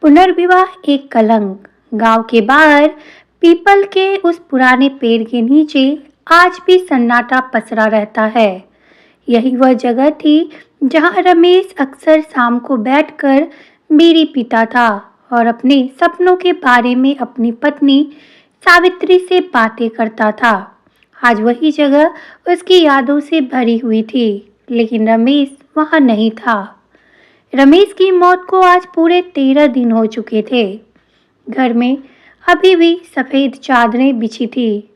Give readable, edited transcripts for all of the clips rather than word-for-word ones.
पुनर्विवाह एक कलंक। गांव के बाहर पीपल के उस पुराने पेड़ के नीचे आज भी सन्नाटा पसरा रहता है। यही वह जगह थी जहां रमेश अक्सर शाम को बैठकर बीड़ी पीता था और अपने सपनों के बारे में अपनी पत्नी सावित्री से बातें करता था। आज वही जगह उसकी यादों से भरी हुई थी, लेकिन रमेश वहां नहीं था। रमेश की मौत को आज पूरे 13 दिन हो चुके थे। घर में अभी भी सफेद चादरें बिछी थी,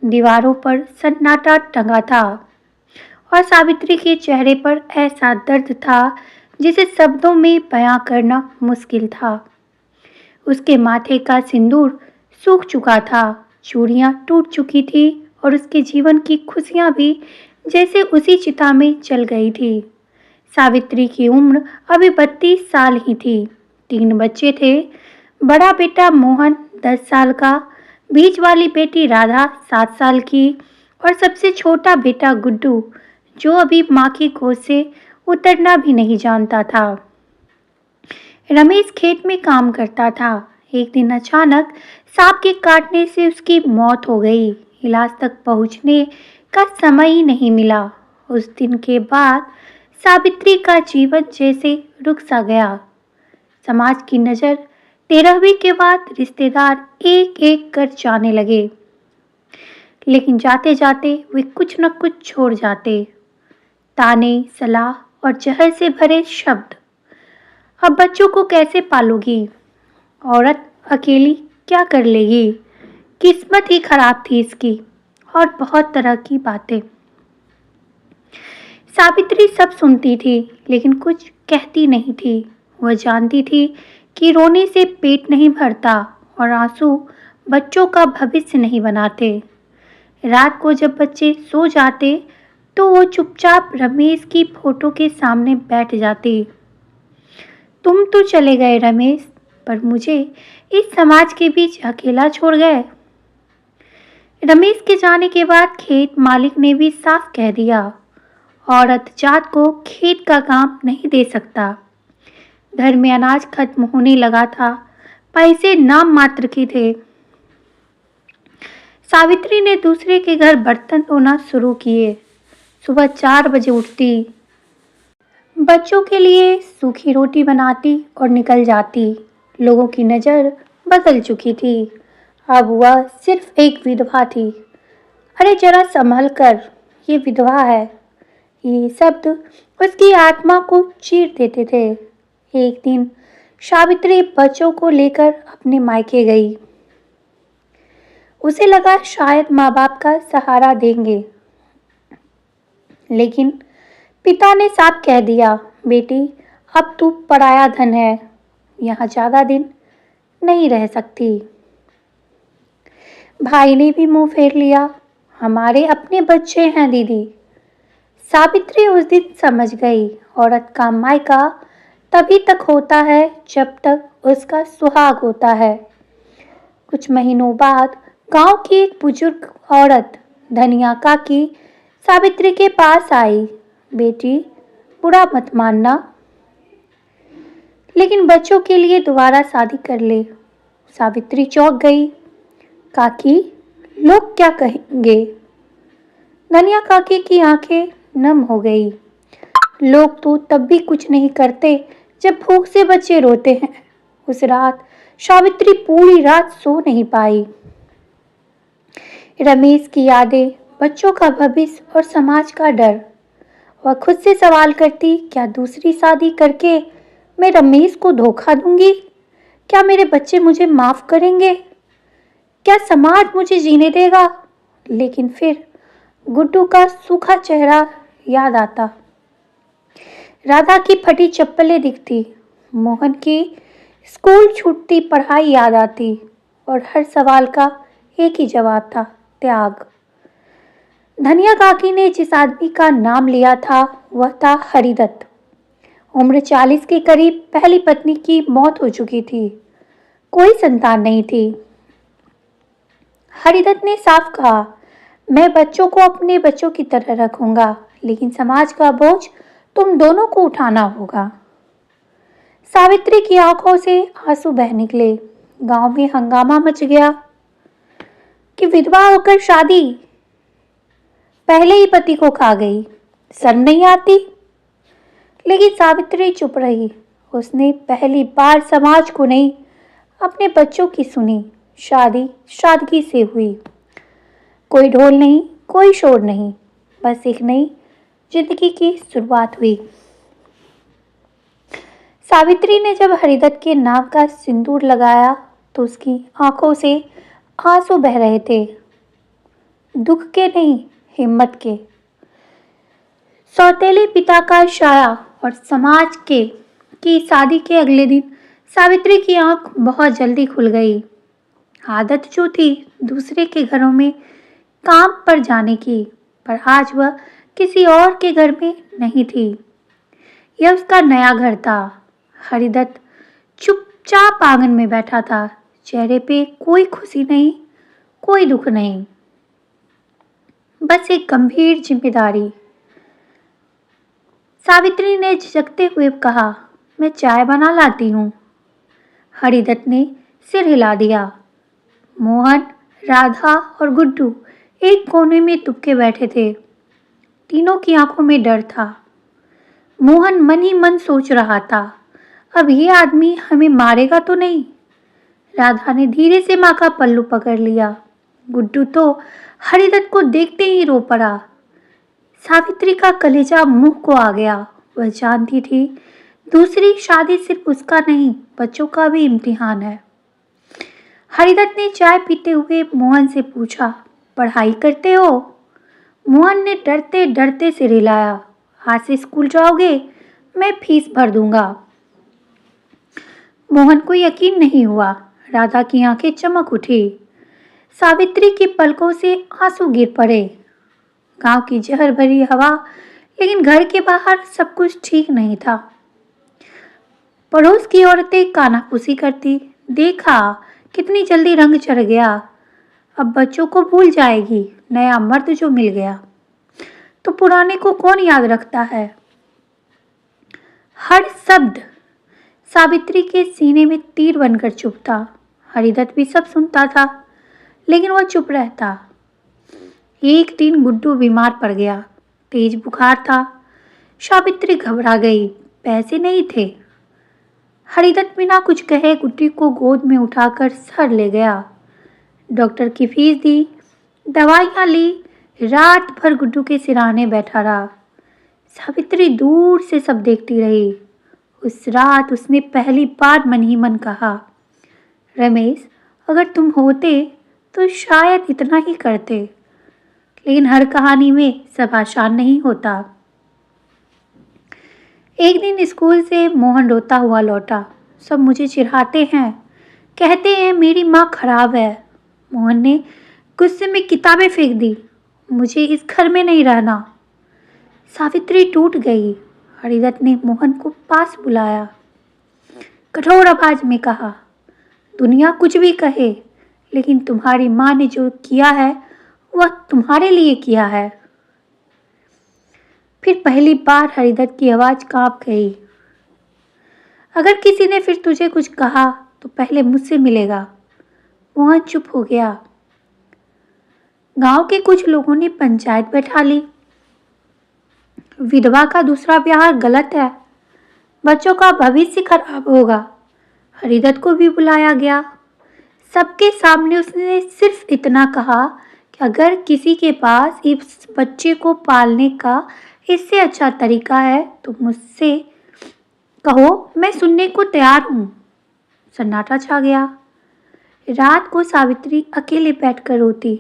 दीवारों पर सन्नाटा टंगा था और सावित्री के चेहरे पर ऐसा दर्द था जिसे शब्दों में बयां करना मुश्किल था। उसके माथे का सिंदूर सूख चुका था, चूड़ियां टूट चुकी थी और उसके जीवन की खुशियां भी जैसे उसी चिता में जल गई थी। सावित्री की उम्र अभी 32 साल ही थी। 3 बच्चे थे। बड़ा बेटा मोहन 10 साल का, बीच वाली बेटी राधा 7 साल की और सबसे छोटा बेटा गुड्डू, जो अभी माँ की गोद से उतरना भी नहीं जानता था। रमेश खेत में काम करता था। एक दिन अचानक सांप के काटने से उसकी मौत हो गई। इलाज तक पहुंचने का समय ही नहीं मिला। उस दिन के बाद सावित्री का जीवन जैसे रुक सा गया। समाज की नज़र 13वीं के बाद रिश्तेदार एक एक कर जाने लगे, लेकिन जाते जाते वे कुछ न कुछ छोड़ जाते। ताने, सलाह और जहर से भरे शब्द। अब बच्चों को कैसे पालोगी? औरत अकेली क्या कर लेगी? किस्मत ही खराब थी इसकी, और बहुत तरह की बातें। सावित्री सब सुनती थी, लेकिन कुछ कहती नहीं थी। वह जानती थी कि रोने से पेट नहीं भरता और आंसू बच्चों का भविष्य नहीं बनाते। रात को जब बच्चे सो जाते तो वो चुपचाप रमेश की फोटो के सामने बैठ जाती। तुम तो चले गए रमेश, पर मुझे इस समाज के बीच अकेला छोड़ गए। रमेश के जाने के बाद खेत मालिक ने भी साफ कह दिया, औरत जात को खेत का काम नहीं दे सकता। घर में अनाज खत्म होने लगा था, पैसे नाम मात्र के थे। सावित्री ने दूसरे के घर बर्तन धोना शुरू किए। सुबह 4 बजे उठती, बच्चों के लिए सूखी रोटी बनाती और निकल जाती। लोगों की नज़र बदल चुकी थी। अब वह सिर्फ एक विधवा थी। अरे जरा संभल कर, ये विधवा है। ये शब्द उसकी आत्मा को चीर देते थे। एक दिन सावित्री बच्चों को लेकर अपने मायके गई। उसे लगा शायद माँ बाप का सहारा देंगे, लेकिन पिता ने साफ कह दिया, बेटी अब तू पराया धन है, यहाँ ज़्यादा दिन नहीं रह सकती। भाई ने भी मुंह फेर लिया, हमारे अपने बच्चे हैं दीदी। सावित्री उस दिन समझ गई, औरत का मायका तभी तक होता है जब तक उसका सुहाग होता है। कुछ महीनों बाद गांव की एक बुजुर्ग औरत धनिया काकी सावित्री के पास आई। बेटी बुरा मत मानना, लेकिन बच्चों के लिए दोबारा शादी कर ले। सावित्री चौंक गई। काकी, लोग क्या कहेंगे? धनिया काकी की आंखें नम हो गई। लोग तो तब भी कुछ नहीं करते जब भूख से बच्चे रोते हैं। उस रात सावित्री पूरी रात सो नहीं पाई। रमेश की यादें, बच्चों का भविष्य और समाज का डर। वह खुद से सवाल करती, क्या दूसरी शादी करके मैं रमेश को धोखा दूंगी? क्या मेरे बच्चे मुझे माफ करेंगे? क्या समाज मुझे जीने देगा? लेकिन फिर गुड्डू का सूखा चेहरा याद आता, राधा की फटी चप्पलें दिखती, मोहन की स्कूल छूटती पढ़ाई याद आती और हर सवाल का एक ही जवाब था, त्याग। धनिया काकी ने जिस आदमी का नाम लिया था वह था हरिदत्त। उम्र 40 के करीब, पहली पत्नी की मौत हो चुकी थी, कोई संतान नहीं थी। हरिदत्त ने साफ कहा, मैं बच्चों को अपने बच्चों की तरह रखूंगा, लेकिन समाज का बोझ तुम दोनों को उठाना होगा। सावित्री की आंखों से आंसू बह निकले। गांव में हंगामा मच गया कि विधवा होकर शादी, पहले ही पति को खा गई, शर्म नहीं आती। लेकिन सावित्री चुप रही। उसने पहली बार समाज को नहीं, अपने बच्चों की सुनी। शादी सादगी से हुई। कोई ढोल नहीं, कोई शोर नहीं, बस एक नई जिंदगी की शुरुआत हुई। सावित्री ने जब हरिदत्त के नाक का सिंदूर लगाया तो उसकी आंखों से आंसू बह रहे थे। दुख के नहीं, हिम्मत के। सौतेले पिता का साया और समाज के की शादी के अगले दिन सावित्री की आंख बहुत जल्दी खुल गई। आदत जो थी दूसरे के घरों में काम पर जाने की, पर आज वह किसी और के घर में नहीं थी। यह उसका नया घर था। हरिदत्त चुपचाप आंगन में बैठा था। चेहरे पे कोई खुशी नहीं, कोई दुख नहीं, बस एक गंभीर जिम्मेदारी। सावित्री ने झिझकते हुए कहा, मैं चाय बना लाती हूँ। हरिदत्त ने सिर हिला दिया। मोहन, राधा और गुड्डू एक कोने में दुबके बैठे थे। तीनों की आंखों में डर था। मोहन मन ही मन सोच रहा था, अब ये आदमी हमें मारेगा तो नहीं। राधा ने धीरे से माँ का पल्लू पकड़ लिया। गुड्डू तो हरिदत्त को देखते ही रो पड़ा। सावित्री का कलेजा मुंह को आ गया। वह जानती थी दूसरी शादी सिर्फ उसका नहीं, बच्चों का भी इम्तिहान है। हरिदत्त ने चाय पीते हुए मोहन से पूछा, पढ़ाई करते हो? मोहन ने डरते डरते सिर हिलाया। आज से स्कूल जाओगे? मैं फीस भर दूंगा। मोहन को यकीन नहीं हुआ। राधा की आंखें चमक उठी। सावित्री की पलकों से आंसू गिर पड़े। गांव की जहर भरी हवा, लेकिन घर के बाहर सब कुछ ठीक नहीं था। पड़ोस की औरतें कानाफूसी करती, देखा कितनी जल्दी रंग चढ़ गया, अब बच्चों को भूल जाएगी, नया मर्द जो मिल गया तो पुराने को कौन याद रखता है। हर शब्द सावित्री के सीने में तीर बनकर चुभता। हरिदत्त भी सब सुनता था, लेकिन वह चुप रहता। एक दिन गुड्डू बीमार पड़ गया, तेज बुखार था। सावित्री घबरा गई, पैसे नहीं थे। हरिदत्त बिना कुछ कहे गुड्डी को गोद में उठाकर शहर ले गया। डॉक्टर की फीस दी, दवाइयाँ ली, रात भर गुड्डू के सिरहाने बैठा रहा। सावित्री दूर से सब देखती रही। उस रात उसने पहली बार मन ही मन कहा, रमेश, अगर तुम होते तो शायद इतना ही करते। लेकिन हर कहानी में सब आसान नहीं होता। एक दिन स्कूल से मोहन रोता हुआ लौटा। सब मुझे चिढ़ाते हैं, कहते हैं मेरी माँ खराब है। मोहन ने गुस्से में किताबें फेंक दी। मुझे इस घर में नहीं रहना। सावित्री टूट गई। हरिदत्त ने मोहन को पास बुलाया। कठोर आवाज में कहा, दुनिया कुछ भी कहे, लेकिन तुम्हारी माँ ने जो किया है वह तुम्हारे लिए किया है। फिर पहली बार हरिदत्त की आवाज कांप गई। अगर किसी ने फिर तुझे कुछ कहा तो पहले मुझसे मिलेगा। मोहन चुप हो गया। गांव के कुछ लोगों ने पंचायत बैठा ली। विधवा का दूसरा ब्याह गलत है, बच्चों का भविष्य खराब होगा। हरिदत्त को भी बुलाया गया। सबके सामने उसने सिर्फ इतना कहा कि अगर किसी के पास इस बच्चे को पालने का इससे अच्छा तरीका है तो मुझसे कहो, मैं सुनने को तैयार हूँ। सन्नाटा छा गया। रात को सावित्री अकेले बैठकर रोती,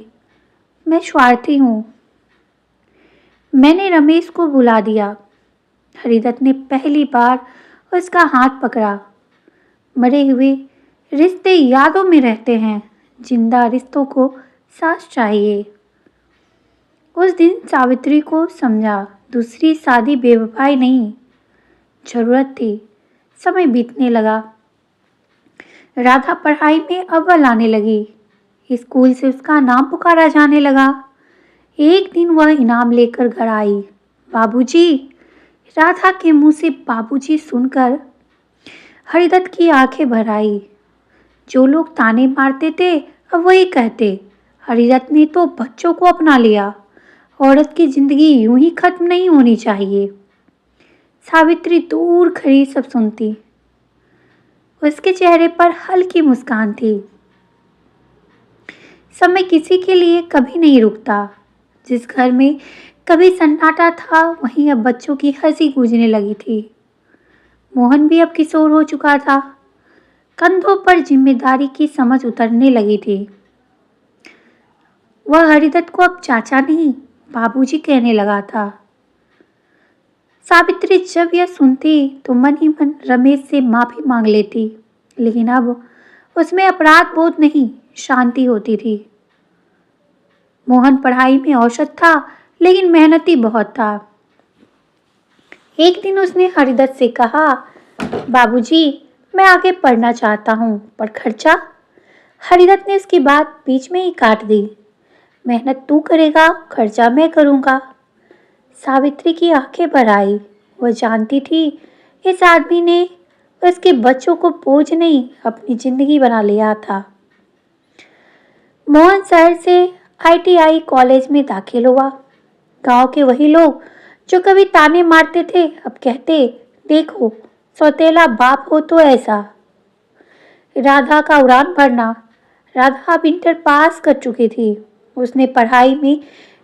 मैं स्वार्थी हूँ, मैंने रमेश को बुला दिया। हरिदत्त ने पहली बार उसका हाथ पकड़ा। मरे हुए रिश्ते यादों में रहते हैं, जिंदा रिश्तों को सांस चाहिए। उस दिन सावित्री को समझा, दूसरी शादी बेवफाई नहीं, जरूरत थी। समय बीतने लगा। राधा पढ़ाई में अव्वल आने लगी। स्कूल से उसका नाम पुकारा जाने लगा। एक दिन वह इनाम लेकर घर आई। बाबूजी, राधा के मुंह से बाबूजी सुनकर हरिदत्त की आंखें भर आई। जो लोग ताने मारते थे अब वही कहते, हरिदत्त ने तो बच्चों को अपना लिया। औरत की जिंदगी यूं ही खत्म नहीं होनी चाहिए। सावित्री दूर खड़ी सब सुनती। उसके चेहरे पर हल्की मुस्कान थी। समय किसी के लिए कभी नहीं रुकता। जिस घर में कभी सन्नाटा था वहीं अब बच्चों की हंसी गूंजने लगी थी। मोहन भी अब किशोर हो चुका था। कंधों पर जिम्मेदारी की समझ उतरने लगी थी। वह हरिदत्त को अब चाचा नहीं बाबूजी कहने लगा था। सावित्री जब यह सुनती तो मन ही मन रमेश से माफी मांग लेती, लेकिन अब उसमें अपराध बोध नहीं, शांति होती थी। मोहन पढ़ाई में औसत था, लेकिन मेहनती बहुत था। एक दिन उसने हरिदत्त से कहा, बाबूजी, मैं आगे पढ़ना चाहता हूँ, पर खर्चा? हरिदत्त ने उसकी बात बीच में ही काट दी। मेहनत तू करेगा, खर्चा मैं करूँगा। सावित्री की आंखें भर आई। वह जानती थी इस आदमी ने उसके बच्चों को बोझ नहीं अपनी जिंदगी बना लिया था। मोहन शहर से ITI कॉलेज में दाखिल हुआ। गांव के वही लोग जो कभी ताने मारते थे अब कहते, देखो सौतेला बाप हो तो ऐसा। राधा का उड़ान भरना। राधा अब इंटर पास कर चुकी थी। उसने पढ़ाई में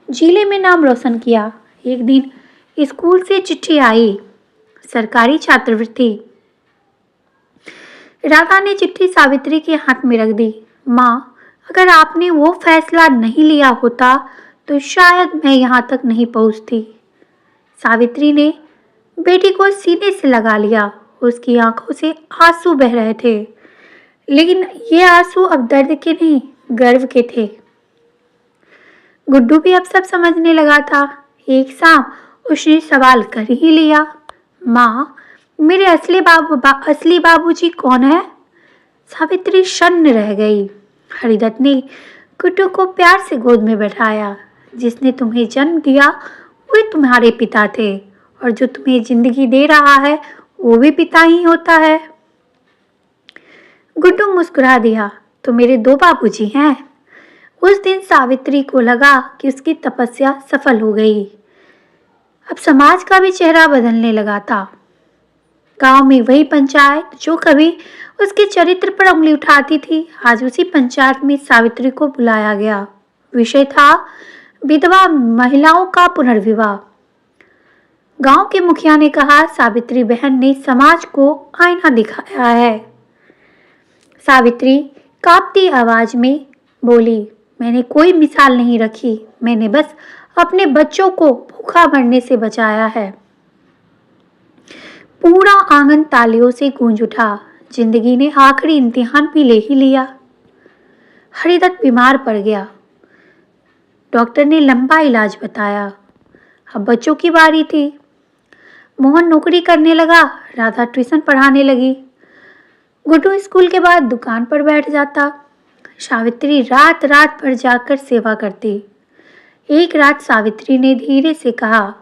जिले में नाम रोशन किया। एक दिन स्कूल से चिट्ठी आई, सरकारी छात्रवृत्ति। राधा ने चिट्ठी सावित्री के हाथ में रख दी। माँ, अगर आपने वो फैसला नहीं लिया होता तो शायद मैं यहाँ तक नहीं पहुँचती। सावित्री ने बेटी को सीने से लगा लिया। उसकी आंखों से आंसू बह रहे थे, लेकिन ये आंसू अब दर्द के नहीं, गर्व के थे। गुड्डू भी अब सब समझने लगा था। एक शाम उसने सवाल कर ही लिया, माँ, मेरे असली बाबूजी कौन है? सावित्री शन्न रह गई। हरिदत्त ने गुड्डू को प्यार से गोद में बैठाया। जिसने तुम्हें जन्म दिया वे तुम्हारे पिता थे, और जो तुम्हें जिंदगी दे रहा है वो भी पिता ही होता है। गुड्डू मुस्कुरा दिया, तो मेरे दो बाबूजी हैं। उस दिन सावित्री को लगा कि उसकी तपस्या सफल हो गई। अब समाज का भी चेहरा बदलने लगा था। गांव में वही पंचायत जो कभी उसके चरित्र पर उंगली उठाती थी, आज उसी पंचायत में सावित्री को बुलाया गया। विषय था विधवा महिलाओं का पुनर्विवाह। गांव के मुखिया ने कहा, सावित्री बहन ने समाज को आईना दिखाया है। सावित्री कांपती आवाज में बोली, मैंने कोई मिसाल नहीं रखी, मैंने बस अपने बच्चों को भूखा मरने से बचाया है। पूरा आंगन तालियों से गूंज उठा। जिंदगी ने आखिरी इम्तिहान भी ले ही लिया। हरिदत्त बीमार पड़ गया। डॉक्टर ने लंबा इलाज बताया। अब बच्चों की बारी थी। मोहन नौकरी करने लगा, राधा ट्यूशन पढ़ाने लगी। गुड्डू स्कूल के बाद दुकान पर बैठ जाता। सावित्री रात रात भर जाकर सेवा करती। एक रात सावित्री ने धीरे से कहा,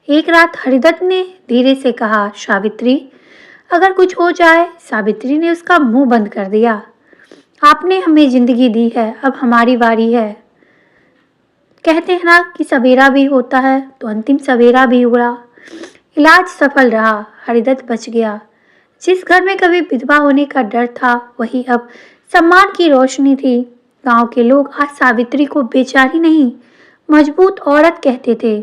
एक रात हरिदत्त ने धीरे से कहा, सावित्री, अगर कुछ हो जाए। सावित्री ने उसका मुंह बंद कर दिया। आपने हमें जिंदगी दी है, अब हमारी बारी है। कहते हैं ना कि सवेरा भी होता है, तो अंतिम सवेरा भी हुआ। इलाज सफल रहा। हरिदत्त बच गया। जिस घर में कभी विधवा होने का डर था, वही अब सम्मान की रोशनी थी। गांव के लोग आज सावित्री को बेचारी नहीं, मजबूत औरत कहते थे।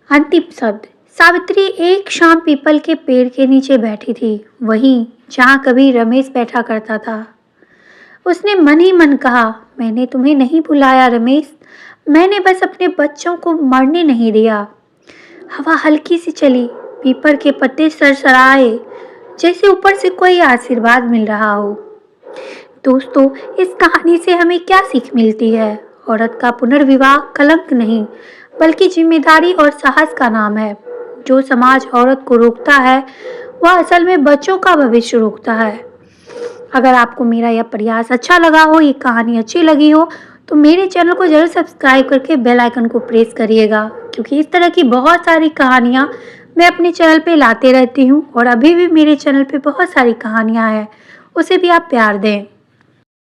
अंतिम शब्द। सावित्री एक शाम पीपल के पेड़ के नीचे बैठी थी, वहीं जहां कभी रमेश बैठा करता था। उसने मन ही मन कहा, मैंने तुम्हें नहीं बुलाया रमेश, मैंने बस अपने बच्चों को मरने नहीं दिया। हवा हल्की सी चली, पीपल के पत्ते सरसराए, जैसे ऊपर से कोई आशीर्वाद मिल रहा हो। दोस्तों, इस कहानी से हमें क्या सीख मिलती है? औरत का पुनर्विवाह कलंक नहीं, बल्कि जिम्मेदारी और साहस का नाम है। जो समाज औरत को रोकता है, वह असल में बच्चों का भविष्य रोकता है। अगर आपको मेरा यह प्रयास अच्छा लगा हो, ये कहानी अच्छी लगी हो, तो मेरे चैनल को जरूर सब्सक्राइब करके बेल आइकन को प्रेस करिएगा, क्योंकि इस तरह की बहुत सारी कहानियाँ मैं अपने चैनल पे लाते रहती हूँ और अभी भी मेरे चैनल पे बहुत सारी कहानियाँ हैं, उसे भी आप प्यार दें।